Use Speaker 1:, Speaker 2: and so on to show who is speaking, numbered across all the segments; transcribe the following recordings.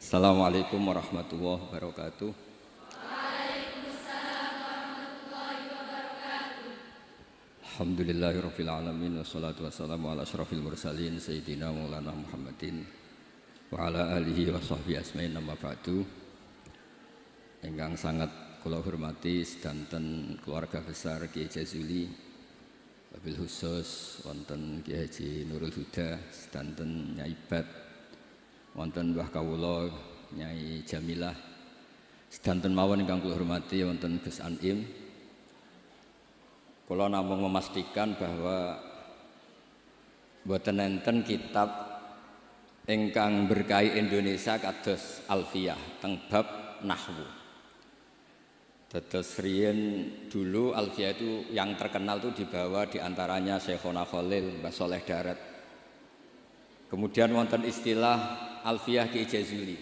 Speaker 1: Assalamualaikum warahmatullahi wabarakatuh. Alhamdulillahirabbil alamin wassalatu wassalamu ala asyrafil mursalin sayyidina maulana Muhammadin wa ala alihi wa sahbihi asmain amma ba'du. Ingkang sangat kula hormati sedanten keluarga besar Kiai Jazuli, wabil khusus wonten Kiai Haji Nurul Huda, sedanten Nyai Bat, wonten Mbah Kawula Nyai Jamilah, sedanten mawon ingkang kula hormati wonten Gus Anim. Kula namung memastikan bahwa boten enten kitab ingkang berkahi Indonesia kados Alfiyah teng bab nahwu. Dados riyen dulu Alfiyah itu yang terkenal itu dibawa diantaranya Syekhona Khalil, Mbah Soleh Darat. Kemudian wonten istilah Alfiyah Kiai Jazuli.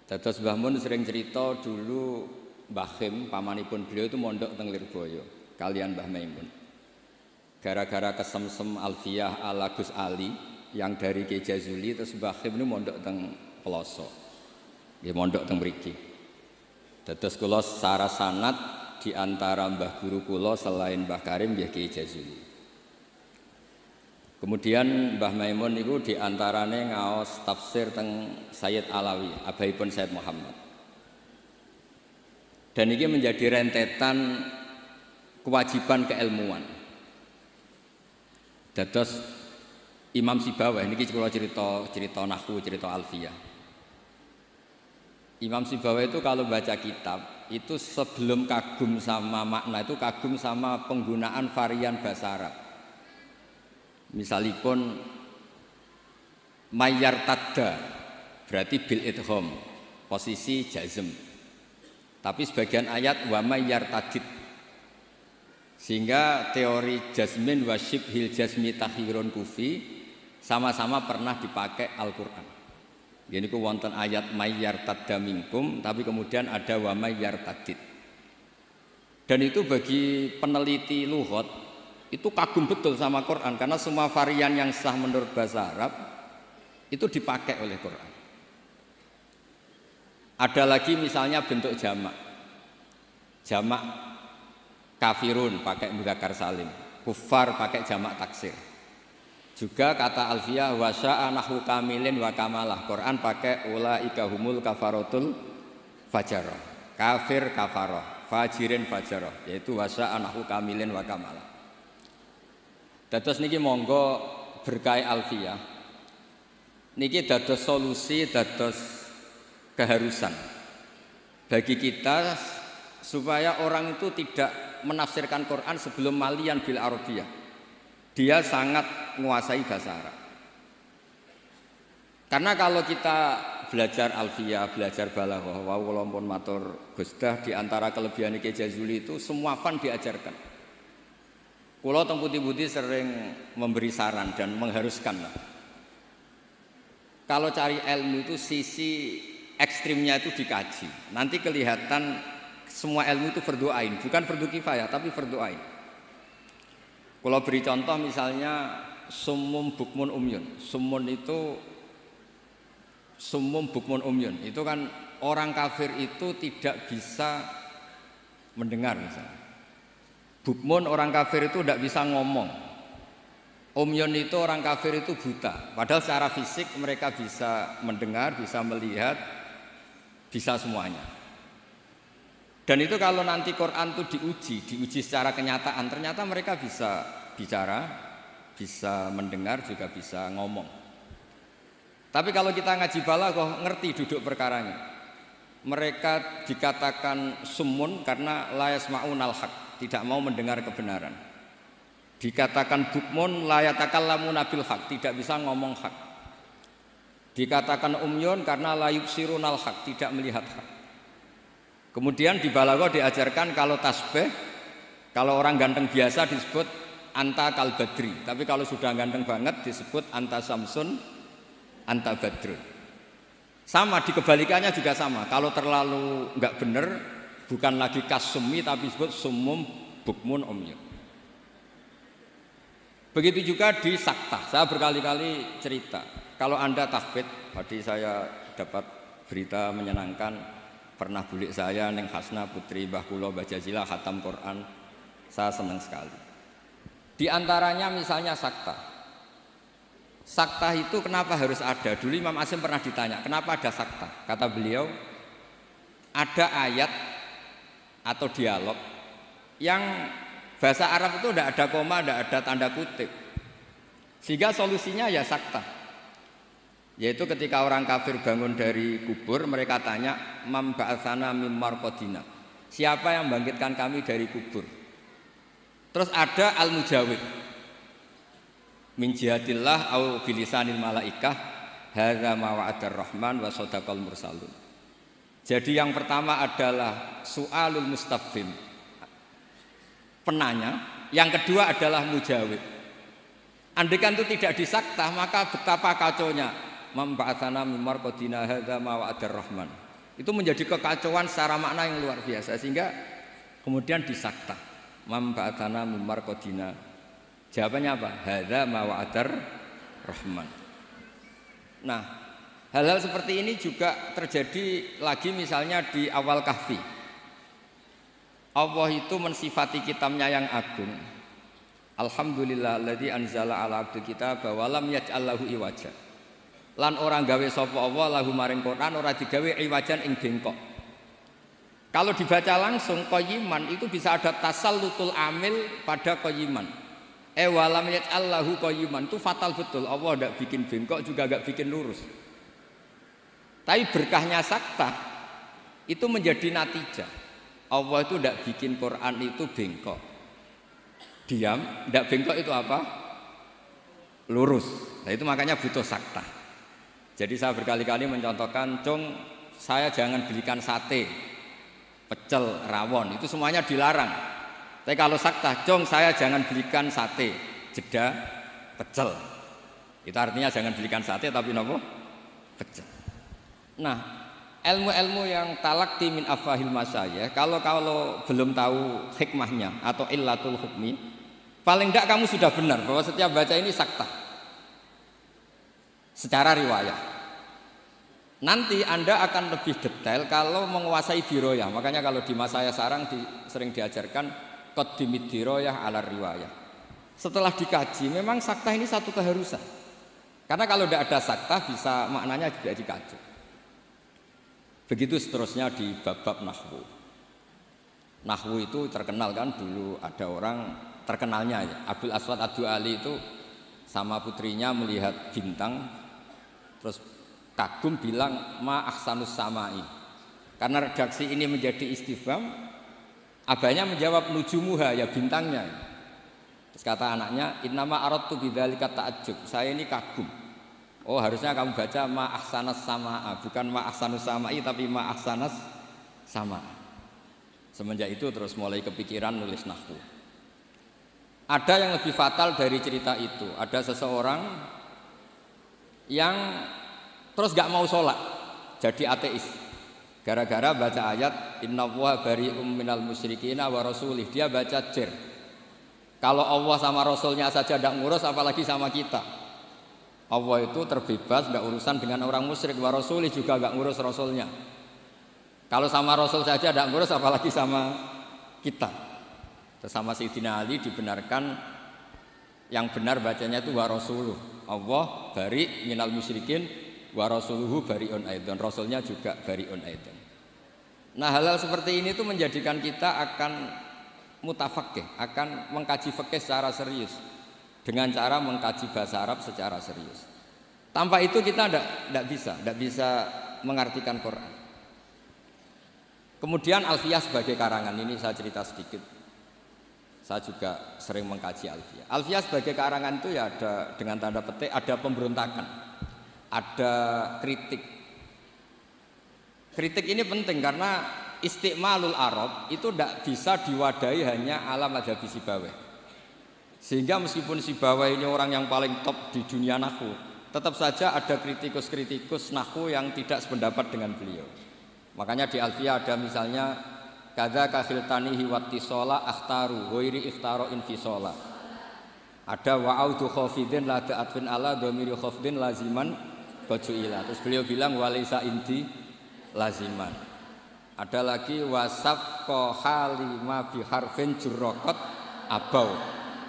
Speaker 1: Dados Mbah Mun sering cerita dulu Mbah Khim pamanipun beliau itu mondok teng Lirboyo kalian Mbah Maimun. Gara-gara kesemsem Alfiyah ala Gus Ali yang dari Kiai Jazuli, terus Mbah Khim ini mondok teng Peloso. Nggih mondok teng mriki. Dados kula secara sanad di antara mbah guru kula selain Mbah Karim nggih Kiai Jazuli. Kemudian Mbah Maimun itu diantaranya ngaos tafsir teng Sayyid Alawi, abaipun Sayyid Muhammad. Dan ini menjadi rentetan kewajiban keilmuan. Dados Imam Sibawayh niki kula cerita nahwu, cerita Alfiyah. Imam Sibawayh itu kalau baca kitab itu sebelum kagum sama makna itu kagum sama penggunaan varian bahasa Arab. Misalipun mayyar tadda berarti bil idgham, posisi jazm. Tapi sebagian ayat wa mayyar tadid. Sehingga teori jazmin wa syibhil jazmi takhirun kufi sama-sama pernah dipakai Al-Qur'an. Jadi ku wonten ayat mayyar tadda minkum, tapi kemudian ada wa mayyar tadid. Dan itu bagi peneliti lughat itu kagum betul sama Quran karena semua varian yang sah menurut bahasa Arab itu dipakai oleh Quran. Ada lagi misalnya bentuk jamak. Jamak kafirun pakai mudzakkar salim, kufar pakai jamak taksir. Juga kata Alfiyah wa sya'a nahwu kamilin wa kamalah. Quran pakai ulaika humul kafaratul fajarah. Kafir kafarah, fajirin fajarah, yaitu wa sya'a nahwu kamilin wa kamalah. Dados niki monggo berkah Alfiyah. Niki dados solusi, dados keharusan bagi kita supaya orang itu tidak menafsirkan Quran sebelum malian bil Arabiyah. Dia sangat menguasai bahasa Arab. Karena kalau kita belajar Alfiyah, belajar balaghah, wa walaupun matur Gusdah di antara kelebihan Kiai Jazuli itu semua fan diajarkan. Kula teng putih-putih sering memberi saran dan mengharuskan lah. Kalau cari ilmu itu sisi ekstrimnya itu dikaji. Nanti kelihatan semua ilmu itu fardhu ain, bukan fardhu kifayah tapi fardhu ain. Kalau beri contoh misalnya summum bukmun umyun. Summum bukmun umyun. Itu kan orang kafir itu tidak bisa mendengar misalnya. Bukmun orang kafir itu tidak bisa ngomong. Umyun itu orang kafir itu buta. Padahal secara fisik mereka bisa mendengar, bisa melihat, bisa semuanya. Dan itu kalau nanti Quran itu diuji secara kenyataan, ternyata mereka bisa bicara, bisa mendengar, juga bisa ngomong. Tapi kalau kita ngaji balaghah ngerti duduk perkaranya. Mereka dikatakan summun karena la yasma'unal haq, tidak mau mendengar kebenaran. Dikatakan bukmun la yatakallamuna bil haq, tidak bisa ngomong hak. Dikatakan umyun karena la yubsirunal haq, tidak melihat hak. Kemudian di balaghah diajarkan kalau tasbih, kalau orang ganteng biasa disebut anta kal badri, tapi kalau sudah ganteng banget disebut anta samsun, anta badrun. Sama di kebalikannya juga sama. Kalau terlalu enggak benar bukan lagi kasumi tapi disebut summum bukmun umyun. Begitu juga di saktah. Saya berkali-kali cerita. Kalau Anda tahfidz, tadi saya dapat berita menyenangkan, pernah bulik saya Neng Hasna putri Mbah Kula Bajazila khatam Quran. Saya senang sekali. Di antaranya misalnya sakta. Sakta itu kenapa harus ada? Dulu Imam Asy'im pernah ditanya, kenapa ada sakta? Kata beliau, ada ayat atau dialog yang bahasa Arab itu tidak ada koma, tidak ada tanda kutip. Sehingga solusinya ya sakta. Yaitu ketika orang kafir bangun dari kubur, mereka tanya, "Mam ba'atsana mim marqadina." Siapa yang membangkitkan kami dari kubur? Terus ada al-mujawib. Min jihatillah au bilisanil malaikah hadza ma wa'adar rahman wa sadaqal mursalun. Jadi yang pertama adalah su'alul mustafhim, penanya, yang kedua adalah mujawib. Andaikan itu tidak disakta, maka betapa kacaunya. Memba'atsana mim marqadina hadza ma wa'adar rahman. Itu menjadi kekacauan secara makna yang luar biasa, sehingga kemudian disakta. Memba'atsana mim marqadina. Jawabannya apa? Hadza ma wa'adar rahman. Nah, hal-hal seperti ini juga terjadi lagi misalnya di awal Kahfi. Allah itu mensifati kitabnya yang agung. Alhamdulillahilladzi anzala ala abdi kitaba wa lam yaj'al lahu iwaja. Lan orang gawe sapa Allah lahu maring Quran ora digawe iwajan ing bengkok. Kalau dibaca langsung qayyiman itu bisa ada tasallutul amil pada qayyiman. Walam yaj'allahu qayyiman itu fatal betul. Allah tidak bikin bengkok juga tidak bikin lurus. Tapi berkahnya sakta itu menjadi natijah. Allah itu tidak bikin Quran itu bengkok. Diam, tidak bengkok itu apa? Lurus. Nah itu makanya butuh sakta. Jadi saya berkali-kali mencontohkan, Cung, saya jangan belikan sate, pecel, rawon, itu semuanya dilarang. Tapi kalau sakta, Cung, saya jangan belikan sate, jeda, pecel. Itu artinya jangan belikan sate tapi nopo? Pecel. Nah, ilmu-ilmu yang talaqti min afahil masyayikh, kalau belum tahu hikmahnya atau illatul hukmi, paling tidak kamu sudah benar bahwa setiap baca ini sakta secara riwayat. Nanti Anda akan lebih detail kalau menguasai diroyah. Makanya kalau di masa saya sarang sering diajarkan qaddimid diroyah ala riwayah. Setelah dikaji, memang sakta ini satu keharusan. Karena kalau tidak ada sakta bisa maknanya juga dikaji. Begitu seterusnya di bab-bab nahwu. Nahwu itu terkenal kan, dulu ada orang terkenalnya ya, Abdul Aswad Ad-Du'ali itu sama putrinya melihat bintang terus kagum bilang ma ahsanus samai. Karena redaksi ini menjadi istifham, abahnya menjawab nujumuha, ya bintangnya. Terus kata anaknya, innama aradtu bidzalika ta'ajjub. Saya ini kagum. Oh, harusnya kamu baca ma ahsanas samaa, bukan ma ahsanus samai tapi ma ahsanas samaa. Semenjak itu terus mulai kepikiran nulis nahwu. Ada yang lebih fatal dari cerita itu. Ada seseorang yang terus gak mau sholat, jadi ateis. Gara-gara baca ayat innallaha bari'um minal musyrikina wa rasulih, dia baca jer. Kalau Allah sama Rasulnya saja tidak ngurus, apalagi sama kita. Allah itu terbebas, tidak urusan dengan orang musyrik, wa rasulih juga tidak ngurus Rasulnya. Kalau sama Rasul saja tidak ngurus, apalagi sama kita. Terus sama Sayyidina Ali dibenarkan yang benar bacanya itu wa rasuluh. Allah bari minal musyrikin wa rasuluhu bari'un aidan, Rasulnya juga bari'un aidan. Nah, hal-hal seperti ini itu menjadikan kita akan mutafaqih, akan mengkaji fikih secara serius dengan cara mengkaji bahasa Arab secara serius. Tanpa itu kita tidak bisa mengartikan Quran. Kemudian Alfiyah sebagai karangan, ini saya cerita sedikit. Saya juga sering mengkaji Alfiyah. Alfiyah sebagai karangan itu ya ada dengan tanda petik, ada pemberontakan, ada kritik. Kritik ini penting karena istiqmalul Arab itu tidak bisa diwadahi hanya ala madhabi Sibawayh. Sehingga meskipun Sibawayh ini orang yang paling top di dunia nahwu, tetap saja ada kritikus-kritikus nahwu yang tidak sependapat dengan beliau. Makanya di Alfiyah ada misalnya kadza kahiltanihi wattisola akhtaru ghairi ikhtaro infisola. Ada wa'audu khafidin la ta'atfin ala dhamiri khafdin laziman bajuila. Terus beliau bilang walaisa indi laziman. Ada lagi wasaf halima biharfin jurrokot abau.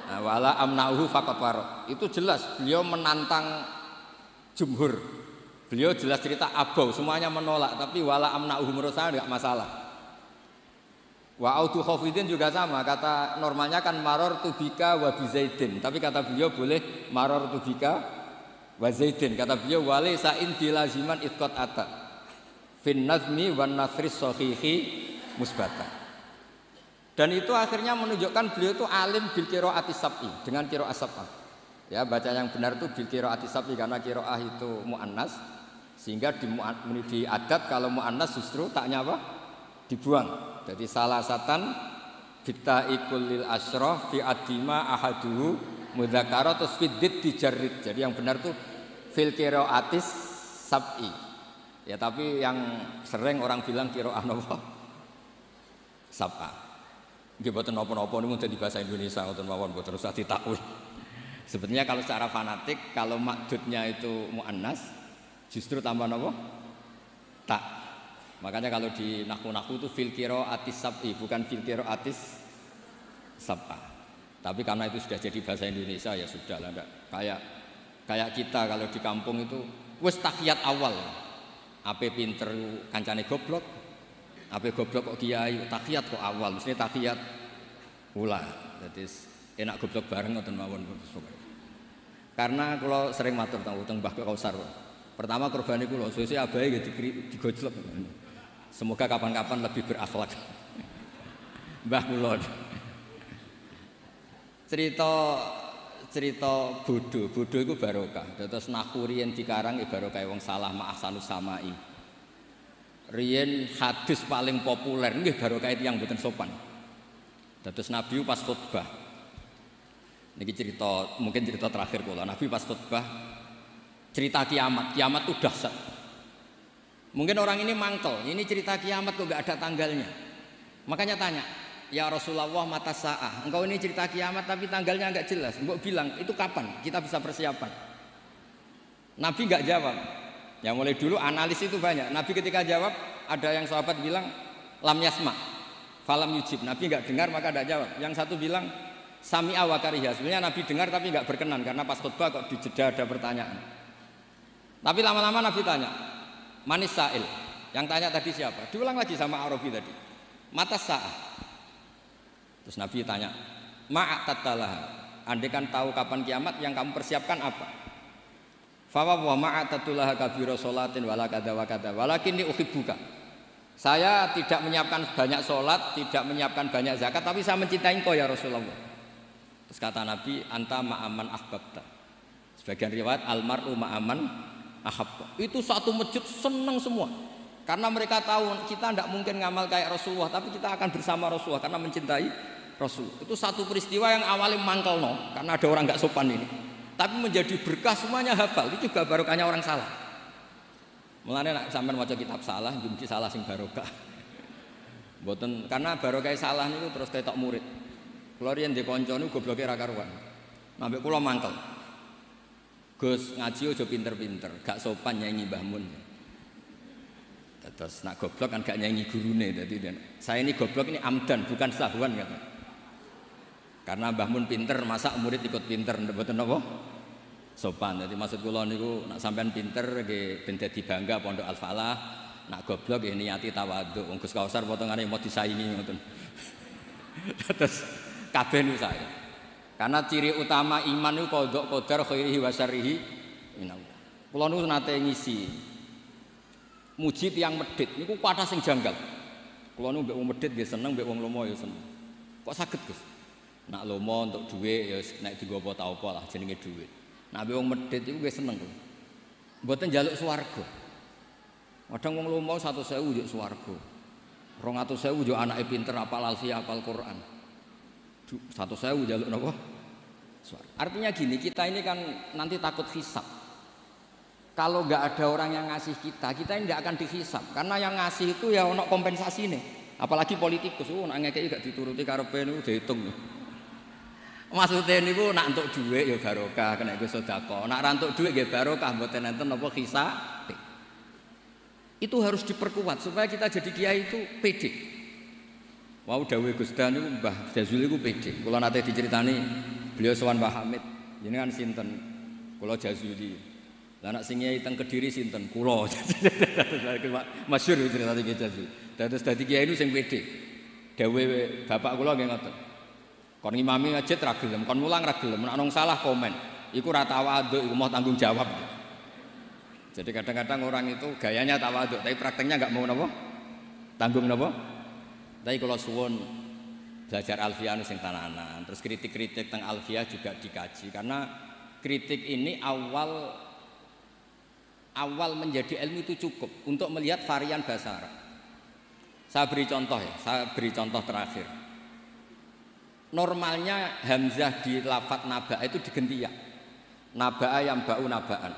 Speaker 1: Nah, wala amnauhu faqat warok. Itu jelas beliau menantang jumhur. Beliau jelas cerita abau, semuanya menolak, tapi wala amnauhu menurut saya enggak masalah. Wa autu khafidin juga sama, kata normalnya kan maror tubika wa bizaidin, tapi kata beliau boleh maror tubika wa zaidin. Kata beliau wali sa'in dilaziman itqat ata fin nazmi wan nasris sahihi musbata. Dan itu akhirnya menunjukkan beliau itu alim bil qiraati sab'i, dengan qiraat sab'ah. Ya, baca yang benar itu bil qiraati sab'i karena qiraah itu muannas, sehingga di adat kalau muannas justru taknya apa? Dibuang. Jadi salah satan bittaikul lil asyraf fi adima ahaduhu mudzakkara terus fiddid dijarrid. Jadi yang benar itu fil qiraatis sab'i. Ya, tapi yang sering orang bilang qiraah napa? Sab'ah. Nggih boten napa-napa niku dadi bahasa Indonesia ngoten mawon boten usah ditakwil. Sebetulnya kalau secara fanatik kalau makdudnya itu muannas justru tambah napa? Tak. Makanya kalau di nahwu-nahwu itu fil qiraatis sab'i bukan fil qiraatis sab'ah. Tapi karena itu sudah jadi bahasa Indonesia ya sudahlah enggak kayak kita kalau di kampung itu wis tahiyat awal. Ape pinter kancane goblok. Apa goblok kok kiai tahiyat kok awal mestinya tahiyat ula. Jadi enak goblok bareng ngoten mawon. Karena kalau sering matur teng Mbah Kausar. Pertama korban iku lho sesuk abahe nggih digojlok. Semoga kapan-kapan lebih berakhlak. Mbah kula. Cerita bodoh iku barokah. Terus nahwu riyen dikarang barokah wong salah ma ahsanus samai. Riyen hadis paling populer nggih barokah tiyang mboten sopan. Dados Nabi pas khutbah. Niki cerita, mungkin cerita terakhir kula. Nabi pas khutbah cerita kiamat itu dahsyat. Mungkin orang ini mangkel, ini cerita kiamat kok enggak ada tanggalnya. Makanya tanya, "Ya Rasulullah mata sa'ah. Engkau ini cerita kiamat tapi tanggalnya enggak jelas. Mbok bilang itu kapan kita bisa persiapan?" Nabi enggak jawab. Ya mulai dulu analis itu banyak. Nabi ketika jawab ada yang sahabat bilang lam yasma, falam yujib. Nabi enggak dengar maka enggak jawab. Yang satu bilang sami'a wa kariha. Sebenarnya Nabi dengar tapi enggak berkenan karena pas khutbah kok di jeda ada pertanyaan. Tapi lama-lama Nabi tanya, manis sa'il. Yang tanya tadi siapa? Diulang lagi sama Arabi tadi. Mata sa'ah. Terus Nabi tanya, ma'atattalah. Andai kan tahu kapan kiamat yang kamu persiapkan apa? Fawa wa ma'atatullah kabira sholatin wala kadza wa kadza walakinni uhibbuka. Saya tidak menyiapkan banyak sholat, tidak menyiapkan banyak zakat, tapi saya mencintai engkau ya Rasulullah. Terus kata Nabi, anta ma'aman ahbabta. Sebagian riwayat almar'u ma'aman ahabba. Itu satu masjid senang semua. Karena mereka tahu kita tidak mungkin ngamal kayak Rasulullah, tapi kita akan bersama Rasulullah karena mencintai Rasul. Itu satu peristiwa yang awalnya mangkel karena ada orang nggak sopan ini. Tapi menjadi berkah semuanya hafal. Itu juga barokahnya orang salah. Mulane nek sampean maca kitab salah, mungkin salah sing barokah. Mboten karena barokah salah niku terus ketok murid. Kula riyen ndek kanca niku gobloke ra karuan. Ambek kula mangkel. Gus ngaji aja pinter-pinter, gak sopan nyanyi Mbah Mun. Terus nak goblok kan gak nyanyi gurune. Dadi saya ini goblok ini amdan bukan sahwan kata. Karena Mbah Mun pinter, masa murid ikut pinter, mboten napa? Sopan. Jadi maksud kula niku nak sampean pinter nggih ben dadi bangga Pondok Al Falah, nak goblok nggih niati tawadhu. Wong Gus Kausar potongane mau disaingi ngoten. Terus kabeh niku saya. Karena ciri utama iman niku qadha qadar khairihi wa syarrihi minallah. Kula niku nate ngisi muji tiyang medhit niku kathah sing janggal. Kula niku mbek wong medhit nggih seneng, mbek wong lomo ya seneng. Kok saged Gus? Nak lomo untuk duit ya nek digowo ta apa lah jenenge duit. Nak mbek wong medhit iku wis seneng kok. Mboten njaluk swarga. Kadang wong lomo 100.000 yo swarga. 200.000 yo anake pinter apal alfiah apal Quran. 100.000 njaluk napa? Swarga. Artinya gini, kita ini kan nanti takut hisab. Kalau nggak ada orang yang ngasih kita ini nggak akan dihisab. Karena yang ngasih itu ya ono kompensasi nih. Apalagi politikus, nak ngekeki gak dituruti karepe niku diitung. Maksudnya niku nak entuk dhuwit ya barokah, kena iku sedekah. Nak ra entuk dhuwit nggih barokah mboten enten napa hisab. Itu harus diperkuat supaya kita jadi kiai itu pede. Wau dawuh Gus Dan niku Mbah Jazuli iku pede. Kula nate diceritani beliau sowan Mbah Hamid. Jenengan sinten? Kula Jazuli. Lah nek sing kiai teng Kediri sinten? Kula. Masyhur cerita iki Jazuli. Terus dadi kiai itu sing pede. Dawuh bapak kula nggih ngoten. Kon ngimami masjid ra gelem, kon mulang ra gelem, nek nang salah komen. Iku ra tawaduk, iku mau tanggung jawab. Jadi kadang-kadang orang itu gayanya tawaduk, tapi prakteknya nggak mau napa? Tanggung napa? Tapi kalau suwun belajar alfiah sing tananan, terus kritik-kritik tentang alfiah juga dikaji karena kritik ini awal menjadi ilmu itu cukup untuk melihat varian bahasa Arab. Saya beri contoh terakhir. Normalnya hamzah di lafadz naba itu diganti ya. Naba'a yang ba'u naba'an.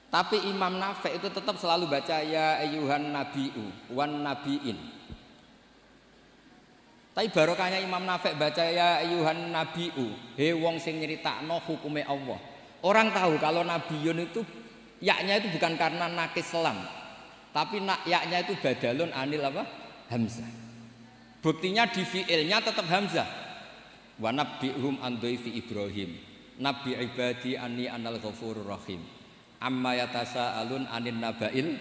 Speaker 1: Tapi Imam Nafi' itu tetap selalu baca ya ayyuhan nabi'u wan nabi'in. Tapi barokahnya Imam Nafi' baca ya ayyuhan nabi'u, he wong sing nyeritakno hukume Allah. Orang tahu kalau nabiyun itu yaknya itu bukan karena nakis selam, tapi yaknya itu badalun anil apa? Hamzah. Buktinya di fi'ilnya tetap hamzah. Wa nabbi'hum an dhaifi Ibrahim. Nabi ibadi anni anal ghafurur rahim. Amma yatasaalun anin nabail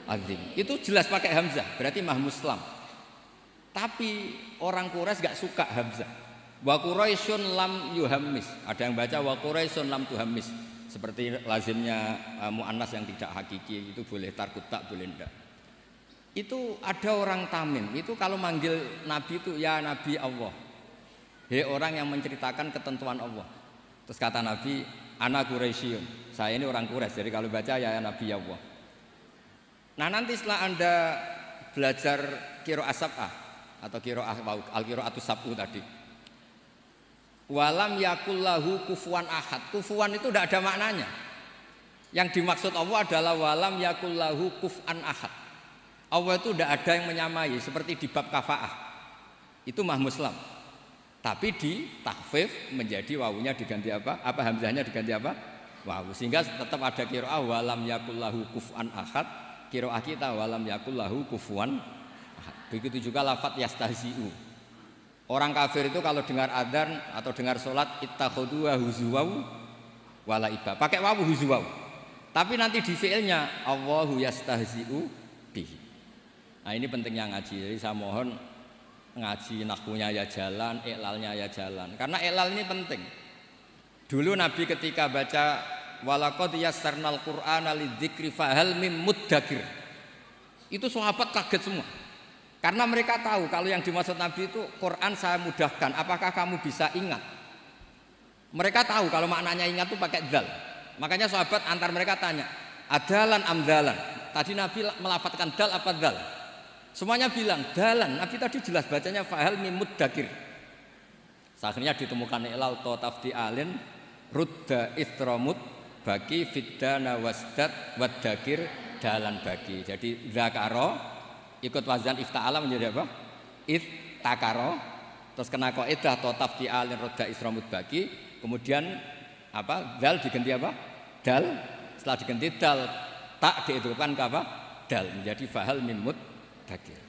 Speaker 1: azim. Itu jelas pakai hamzah, berarti mahmuslam. Tapi orang Quraisy gak suka hamzah. Wa Quraisyun lam yuhammis. Ada yang baca wa Quraisyun lam tuhammis. Seperti lazimnya muannas yang tidak hakiki itu boleh tarkutak boleh enggak. Itu ada orang Tamim, itu kalau manggil Nabi itu ya Nabi Allah. Hei orang yang menceritakan ketentuan Allah. Terus kata Nabi, ana Quraisyun. Saya ini orang Quraisy, jadi kalau baca ya Nabi Allah. Nah nanti setelah Anda belajar qiraah sab'ah atau qiraah al-qiraatus sab'u tadi. Walam yakullahu kufuwan ahad. Kufuwan itu tidak ada maknanya. Yang dimaksud Allah adalah walam yakullahu kuf'an ahad. Allah itu tidak ada yang menyamai seperti di bab kafaah. Itu mahmuslam. Tapi di takhfif menjadi wawunya diganti apa? Apa hamzahnya diganti apa? Wawu. Sehingga tetap ada qiraah walam yakullahu kuf'an ahad. Qiraah kita walam yakullahu kufuwan ahad. Begitu juga lafadz yastahzi'u. Orang kafir itu kalau dengar adzan atau dengar sholat ittakhadhu huzuwau wala iba. Pakai wawu huzuwau. Tapi nanti di fi'ilnya Allahu yastahzi'u bihi. Nah ini pentingnya ngaji. Jadi saya mohon ngaji nahwunya ya jalan, iklalnya ya jalan. Karena iklal ini penting. Dulu Nabi ketika baca walaqad yassarnal qur'ana lidzikri fahal mim muddakir. Itu sahabat kaget semua. Karena mereka tahu kalau yang dimaksud Nabi itu Quran saya mudahkan, apakah kamu bisa ingat? Mereka tahu kalau maknanya ingat itu pakai dzal. Makanya sahabat antar mereka tanya, adalan amdalan. Tadi Nabi melafatkan dal apa dzal? Semuanya bilang dalan. Nabi tadi jelas bacanya fahal mim muddakir. Akhirnya ditemukan ilal tafti alin rudda istramut bagi fiddana wasdat waddakir dalan bagi. Jadi zakaro ikut wazan ifta'ala menjadi apa? Iftakaro. Terus kena kaidah atau tafti alin rudda istramut bagi. Kemudian apa? Dal diganti apa? Dal. Setelah diganti dal tak dihidupkan ke apa? Dal menjadi fahal mim muddakir.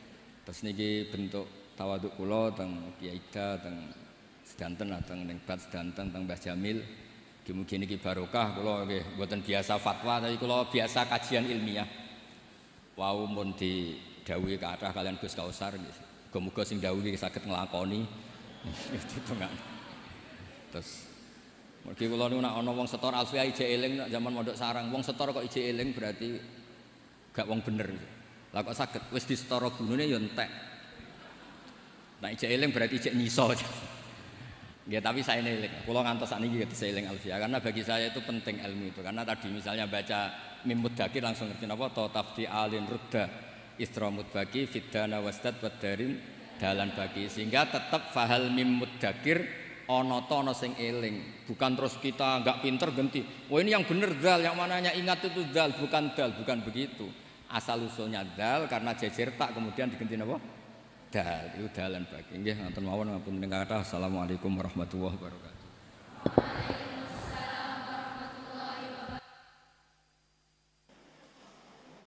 Speaker 1: Terus niki bentuk tawaduk kula teng Kiai Ida teng sedanten teng ning Bat sedanten teng Mbah Jamil. Mugi niki barokah kula nggih mboten biasa fatwa tapi kula biasa kajian ilmiah. Wau mun didhawuhi kathah kalian Gus Kausar nggih. Muga-muga sing dawuhi saged nglakoni. Terus mergi kula niku nek ana wong setor alfiah ije eling nek zaman mondok sarang wong setor kok ije eling berarti gak wong bener. Lah kok saged wis disetara gunune ya entek. Nek ije eling berarti ije nyiso. Ya tapi saya eling. Kula ngantos sakniki saya eling alfiah karena bagi saya itu penting ilmu itu. Karena tadi misalnya baca mim muddakir langsung ngerti napa ta tafti alin rudda istramut bagi fiddana wasdad wadarin dalan bagi sehingga tetap fahal mim muddakir ana ta ana sing eling. Bukan terus kita enggak pinter ganti. Oh ini yang bener dal, yang mananya ingat itu dal, bukan begitu. Asal usulnya dal karena jejer tak kemudian diganti napa? Dal, itu dalan bagi. Nggih, ngoten mawon ngapunten kathah. Assalamualaikum warahmatullahi wabarakatuh.